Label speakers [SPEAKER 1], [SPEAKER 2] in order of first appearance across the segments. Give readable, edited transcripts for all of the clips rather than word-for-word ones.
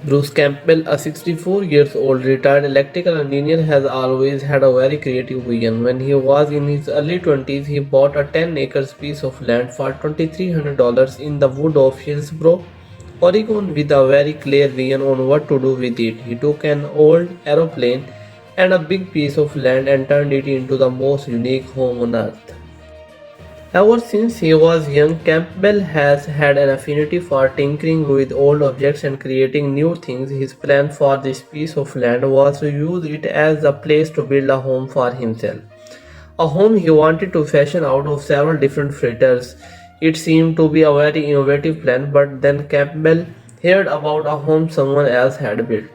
[SPEAKER 1] Bruce Campbell, a 64 years old retired electrical engineer, has always had a very creative vision. When he was in his early 20s, he bought a 10 acres piece of land for $2,300 in the wood of Hillsboro, Oregon, with a very clear vision on what to do with it. He took an old aeroplane and a big piece of land and turned it into the most unique home on earth. Ever since he was young, Campbell has had an affinity for tinkering with old objects and creating new things. His plan for this piece of land was to use it as a place to build a home for himself. A home he wanted to fashion out of several different fritters. It seemed to be a very innovative plan, but then Campbell heard about a home someone else had built.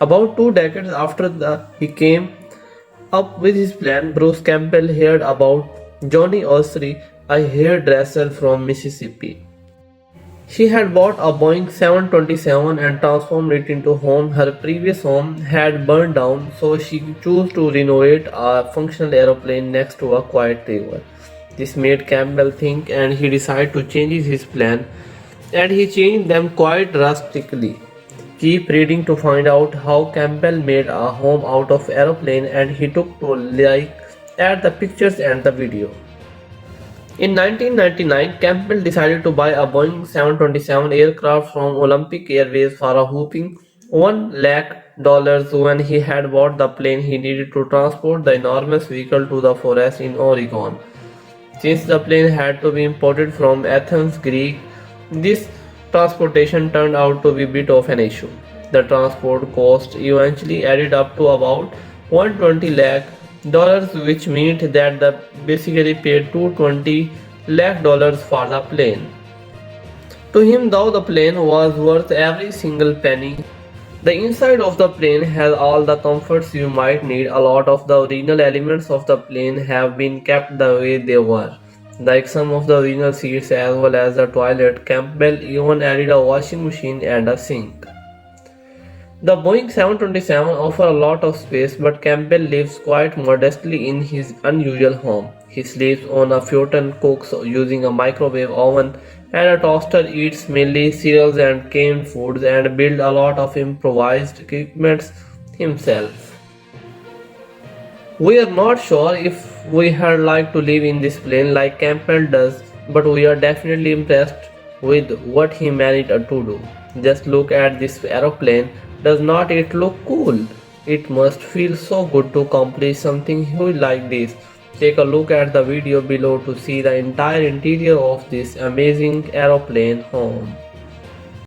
[SPEAKER 1] About 2 decades after he came up with his plan, Bruce Campbell heard about Johnny Osry, a hairdresser from Mississippi. She had bought a Boeing 727 and transformed it into a home. Her previous home had burned down, so she chose to renovate a functional aeroplane next to a quiet river. This made Campbell think, and he decided to change his plan, and he changed them quite drastically. Keep reading to find out how Campbell made a home out of aeroplane, and he took to like at the pictures and the video. In 1999, Campbell decided to buy a Boeing 727 aircraft from Olympic Airways for a whopping $1 lakh. When he had bought the plane, he needed to transport the enormous vehicle to the forest in Oregon. Since the plane had to be imported from Athens, Greece, this transportation turned out to be a bit of an issue. The transport cost eventually added up to about 120 lakh dollars, which meant that they basically paid 220 lakh dollars for the plane. To him, though the plane was worth every single penny, the inside of the plane has all the comforts you might need. A lot of the original elements of the plane have been kept the way they were, like some of the original seats as well as the toilet. Campbell even added a washing machine and a sink. The Boeing 727 offers a lot of space, but Campbell lives quite modestly in his unusual home. He sleeps on a futon, cooks using a microwave oven and a toaster, eats mainly cereals and canned foods, and builds a lot of improvised equipment himself. We are not sure if we had liked to live in this plane like Campbell does, but we are definitely impressed with what he managed to do. Just look at this aeroplane. Does not it look cool? It must feel so good to accomplish something huge like this. Take a look at the video below to see the entire interior of this amazing aeroplane home.